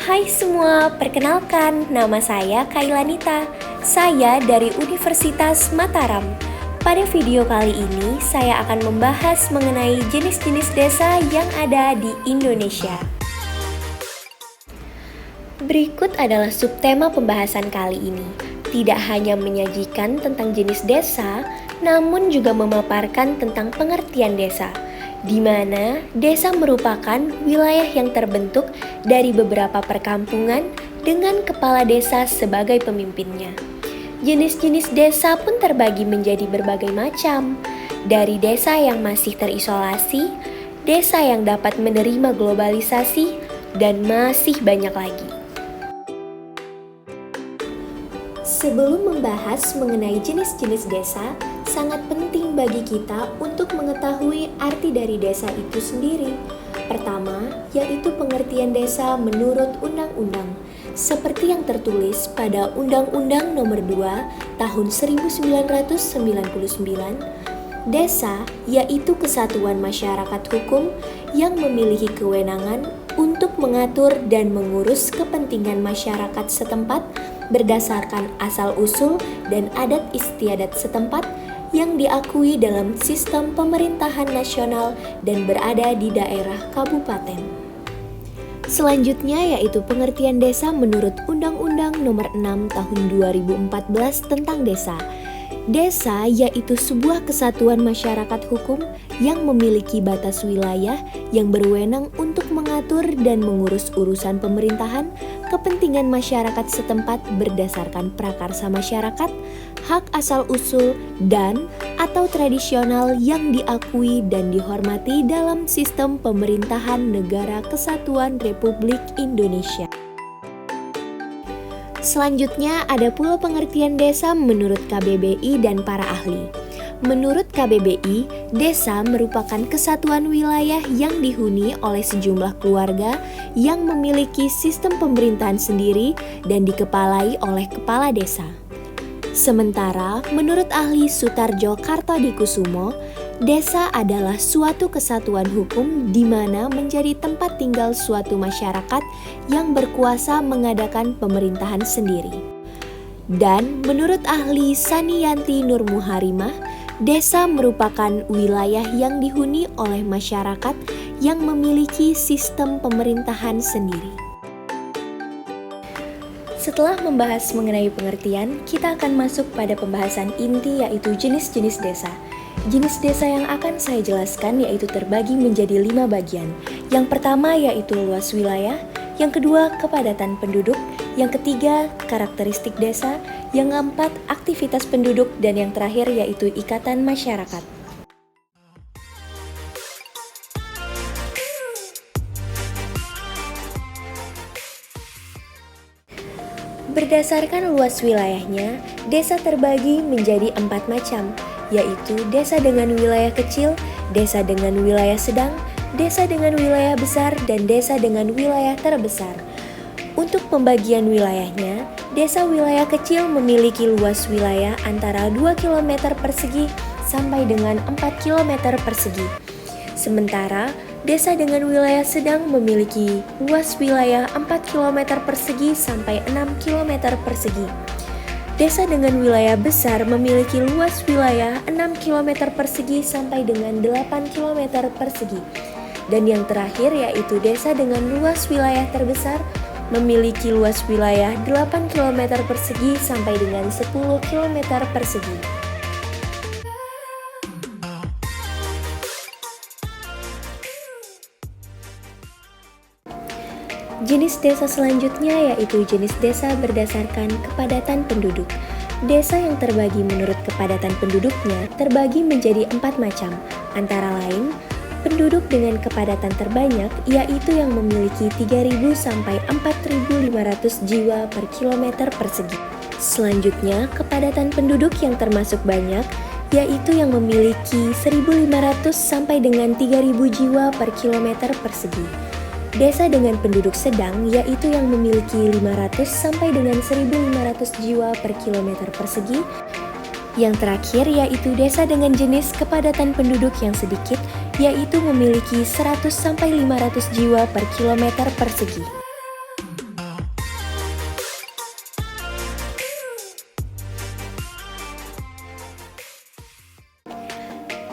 Hai semua, perkenalkan nama saya Kailanita. Saya dari Universitas Mataram. Pada video kali ini, saya akan membahas mengenai jenis-jenis desa yang ada di Indonesia. Berikut adalah subtema pembahasan kali ini. Tidak hanya menyajikan tentang jenis desa, namun juga memaparkan tentang pengertian desa, di mana desa merupakan wilayah yang terbentuk dari beberapa perkampungan dengan kepala desa sebagai pemimpinnya. Jenis-jenis desa pun terbagi menjadi berbagai macam, dari desa yang masih terisolasi, desa yang dapat menerima globalisasi, dan masih banyak lagi. Sebelum membahas mengenai jenis-jenis desa, sangat penting bagi kita untuk mengetahui arti dari desa itu sendiri. Pertama, yaitu pengertian desa menurut undang-undang, seperti yang tertulis pada Undang-Undang Nomor 2 Tahun 1999. Desa yaitu kesatuan masyarakat hukum yang memiliki kewenangan untuk mengatur dan mengurus kepentingan masyarakat setempat berdasarkan asal-usul dan adat istiadat setempat yang diakui dalam sistem pemerintahan nasional dan berada di daerah kabupaten. Selanjutnya yaitu pengertian desa menurut Undang-Undang Nomor 6 Tahun 2014 tentang desa. Desa yaitu sebuah kesatuan masyarakat hukum yang memiliki batas wilayah yang berwenang untuk mengatur dan mengurus urusan pemerintahan, kepentingan masyarakat setempat berdasarkan prakarsa masyarakat, hak asal-usul, dan atau tradisional yang diakui dan dihormati dalam sistem pemerintahan Negara Kesatuan Republik Indonesia. Selanjutnya ada pula pengertian desa menurut KBBI dan para ahli. Menurut KBBI, desa merupakan kesatuan wilayah yang dihuni oleh sejumlah keluarga yang memiliki sistem pemerintahan sendiri dan dikepalai oleh kepala desa. Sementara menurut ahli Sutarjo Kartodikusumo, desa adalah suatu kesatuan hukum di mana menjadi tempat tinggal suatu masyarakat yang berkuasa mengadakan pemerintahan sendiri. Dan menurut ahli Saniyanti Nurmuharimah, desa merupakan wilayah yang dihuni oleh masyarakat yang memiliki sistem pemerintahan sendiri. Setelah membahas mengenai pengertian, kita akan masuk pada pembahasan inti yaitu jenis-jenis desa. Jenis desa yang akan saya jelaskan yaitu terbagi menjadi 5 bagian. Yang pertama yaitu luas wilayah, yang kedua kepadatan penduduk, yang ketiga karakteristik desa, yang keempat aktivitas penduduk, dan yang terakhir yaitu ikatan masyarakat. Berdasarkan luas wilayahnya, desa terbagi menjadi 4 macam, yaitu desa dengan wilayah kecil, desa dengan wilayah sedang, desa dengan wilayah besar, dan desa dengan wilayah terbesar. Untuk pembagian wilayahnya, desa wilayah kecil memiliki luas wilayah antara 2 km persegi sampai dengan 4 km persegi. Sementara, desa dengan wilayah sedang memiliki luas wilayah 4 km persegi sampai 6 km persegi. Desa dengan wilayah besar memiliki luas wilayah 6 km persegi sampai dengan 8 km persegi. Dan yang terakhir yaitu desa dengan luas wilayah terbesar memiliki luas wilayah 8 km persegi sampai dengan 10 km persegi. Jenis desa selanjutnya yaitu jenis desa berdasarkan kepadatan penduduk. Desa yang terbagi menurut kepadatan penduduknya terbagi menjadi 4 macam, antara lain penduduk dengan kepadatan terbanyak yaitu yang memiliki 3.000 sampai 4.500 jiwa per kilometer persegi. Selanjutnya, kepadatan penduduk yang termasuk banyak yaitu yang memiliki 1.500 sampai dengan 3.000 jiwa per kilometer persegi. Desa dengan penduduk sedang yaitu yang memiliki 500 sampai dengan 1.500 jiwa per kilometer persegi. Yang terakhir yaitu desa dengan jenis kepadatan penduduk yang sedikit yaitu memiliki 100 sampai 500 jiwa per kilometer persegi.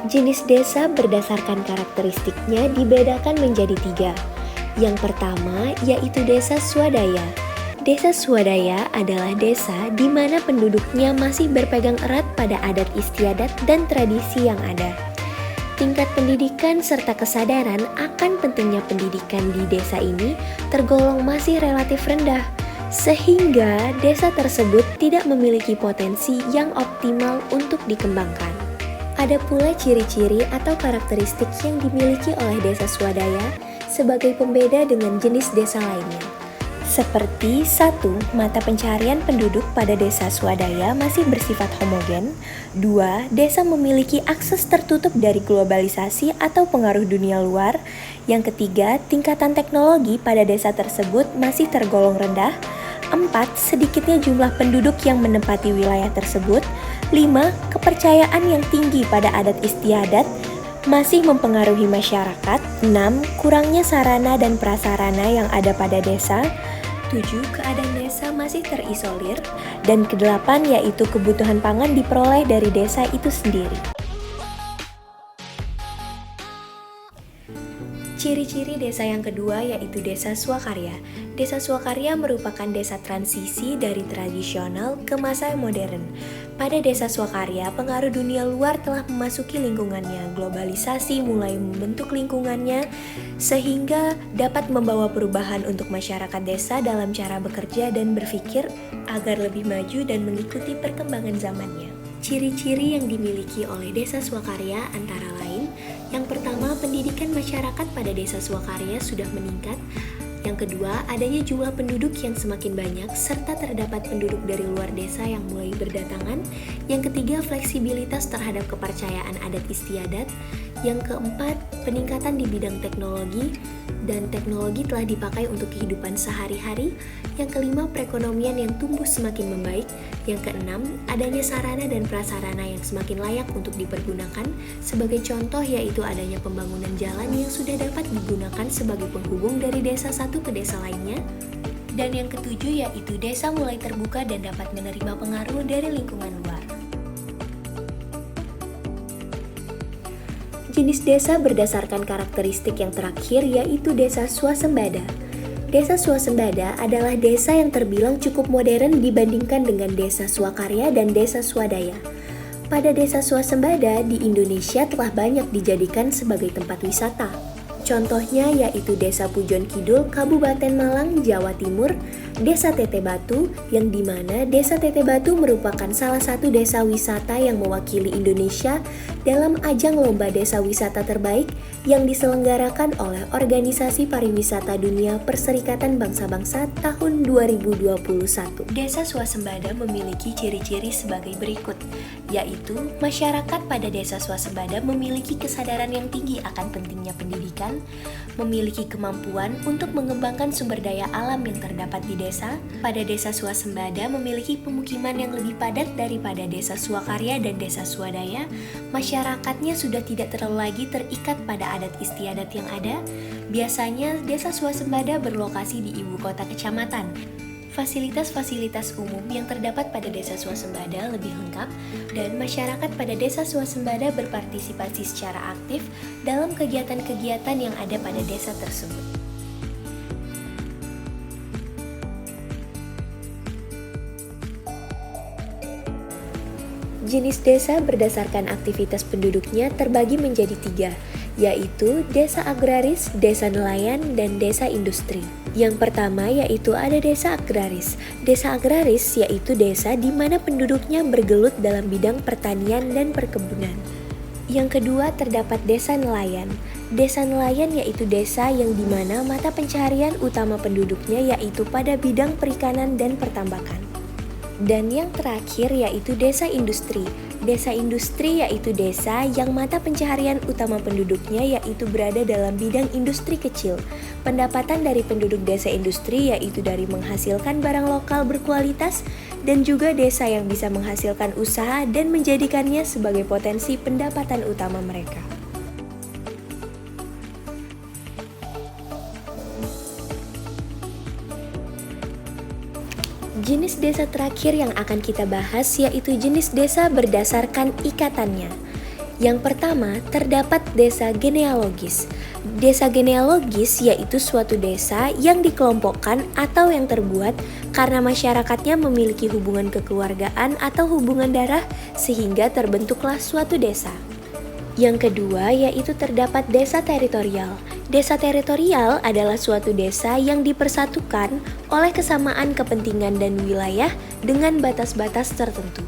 Jenis desa berdasarkan karakteristiknya dibedakan menjadi 3. Yang pertama yaitu desa swadaya. Desa swadaya adalah desa di mana penduduknya masih berpegang erat pada adat istiadat dan tradisi yang ada. Tingkat pendidikan serta kesadaran akan pentingnya pendidikan di desa ini tergolong masih relatif rendah, sehingga desa tersebut tidak memiliki potensi yang optimal untuk dikembangkan. Ada pula ciri-ciri atau karakteristik yang dimiliki oleh desa swadaya sebagai pembeda dengan jenis desa lainnya. Seperti 1. Mata pencarian penduduk pada desa swadaya masih bersifat homogen. 2. Desa memiliki akses tertutup dari globalisasi atau pengaruh dunia luar. Yang ketiga, tingkatan teknologi pada desa tersebut masih tergolong rendah. 4. Sedikitnya jumlah penduduk yang menempati wilayah tersebut. 5. Kepercayaan yang tinggi pada adat istiadat masih mempengaruhi masyarakat. 6. Kurangnya sarana dan prasarana yang ada pada desa. 7. Keadaan desa masih terisolir. Dan ke-8 yaitu kebutuhan pangan diperoleh dari desa itu sendiri. Ciri-ciri desa yang kedua yaitu desa swakarya. Desa swakarya merupakan desa transisi dari tradisional ke masa modern. Pada desa swakarya, pengaruh dunia luar telah memasuki lingkungannya. Globalisasi mulai membentuk lingkungannya sehingga dapat membawa perubahan untuk masyarakat desa dalam cara bekerja dan berpikir agar lebih maju dan mengikuti perkembangan zamannya. Ciri-ciri yang dimiliki oleh desa swakarya antara lain: yang pertama, pendidikan masyarakat pada desa swakarya sudah meningkat. Yang kedua, adanya jumlah penduduk yang semakin banyak serta terdapat penduduk dari luar desa yang mulai berdatangan. Yang ketiga, fleksibilitas terhadap kepercayaan adat istiadat. Yang keempat, peningkatan di bidang teknologi dan teknologi telah dipakai untuk kehidupan sehari-hari. Yang kelima, perekonomian yang tumbuh semakin membaik. Yang keenam, adanya sarana dan prasarana yang semakin layak untuk dipergunakan. Sebagai contoh yaitu adanya pembangunan jalan yang sudah dapat digunakan sebagai penghubung dari desa satu ke desa lainnya. Dan yang ketujuh yaitu desa mulai terbuka dan dapat menerima pengaruh dari lingkungan luar. Jenis desa berdasarkan karakteristik yang terakhir yaitu desa swasembada. Desa swasembada adalah desa yang terbilang cukup modern dibandingkan dengan desa swakarya dan desa swadaya. Pada desa swasembada di Indonesia telah banyak dijadikan sebagai tempat wisata. Contohnya yaitu Desa Pujon Kidul, Kabupaten Malang, Jawa Timur, Desa Teteh Batu, yang dimana Desa Teteh Batu merupakan salah satu desa wisata yang mewakili Indonesia dalam ajang lomba desa wisata terbaik yang diselenggarakan oleh Organisasi Pariwisata Dunia Perserikatan Bangsa-Bangsa tahun 2021. Desa swasembada memiliki ciri-ciri sebagai berikut, yaitu masyarakat pada desa swasembada memiliki kesadaran yang tinggi akan pentingnya pendidikan, memiliki kemampuan untuk mengembangkan sumber daya alam yang terdapat di desa. Pada desa swasembada memiliki pemukiman yang lebih padat daripada desa swakarya dan desa swadaya. Masyarakatnya sudah tidak terlalu lagi terikat pada adat istiadat yang ada. Biasanya desa swasembada berlokasi di ibu kota kecamatan. Fasilitas-fasilitas umum yang terdapat pada desa swasembada lebih lengkap dan masyarakat pada desa swasembada berpartisipasi secara aktif dalam kegiatan-kegiatan yang ada pada desa tersebut. Jenis desa berdasarkan aktivitas penduduknya terbagi menjadi 3, yaitu desa agraris, desa nelayan, dan desa industri. Yang pertama yaitu ada desa agraris. Desa agraris yaitu desa di mana penduduknya bergelut dalam bidang pertanian dan perkebunan. Yang kedua terdapat desa nelayan. Desa nelayan yaitu desa yang di mana mata pencaharian utama penduduknya yaitu pada bidang perikanan dan pertambakan. Dan yang terakhir yaitu desa industri. Desa industri yaitu desa yang mata pencaharian utama penduduknya yaitu berada dalam bidang industri kecil. Pendapatan dari penduduk desa industri yaitu dari menghasilkan barang lokal berkualitas dan juga desa yang bisa menghasilkan usaha dan menjadikannya sebagai potensi pendapatan utama mereka. Jenis desa terakhir yang akan kita bahas yaitu jenis desa berdasarkan ikatannya. Yang pertama, terdapat desa genealogis. Desa genealogis yaitu suatu desa yang dikelompokkan atau yang terbuat karena masyarakatnya memiliki hubungan kekeluargaan atau hubungan darah sehingga terbentuklah suatu desa. Yang kedua yaitu terdapat desa teritorial. Desa teritorial adalah suatu desa yang dipersatukan oleh kesamaan kepentingan dan wilayah dengan batas-batas tertentu.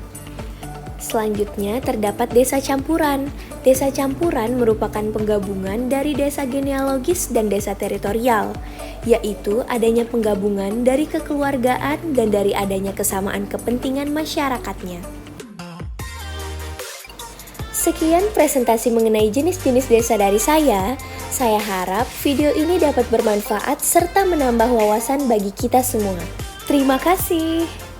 Selanjutnya terdapat desa campuran. Desa campuran merupakan penggabungan dari desa genealogis dan desa teritorial, yaitu adanya penggabungan dari kekeluargaan dan dari adanya kesamaan kepentingan masyarakatnya. Sekian presentasi mengenai jenis-jenis desa dari saya. Saya harap video ini dapat bermanfaat serta menambah wawasan bagi kita semua. Terima kasih.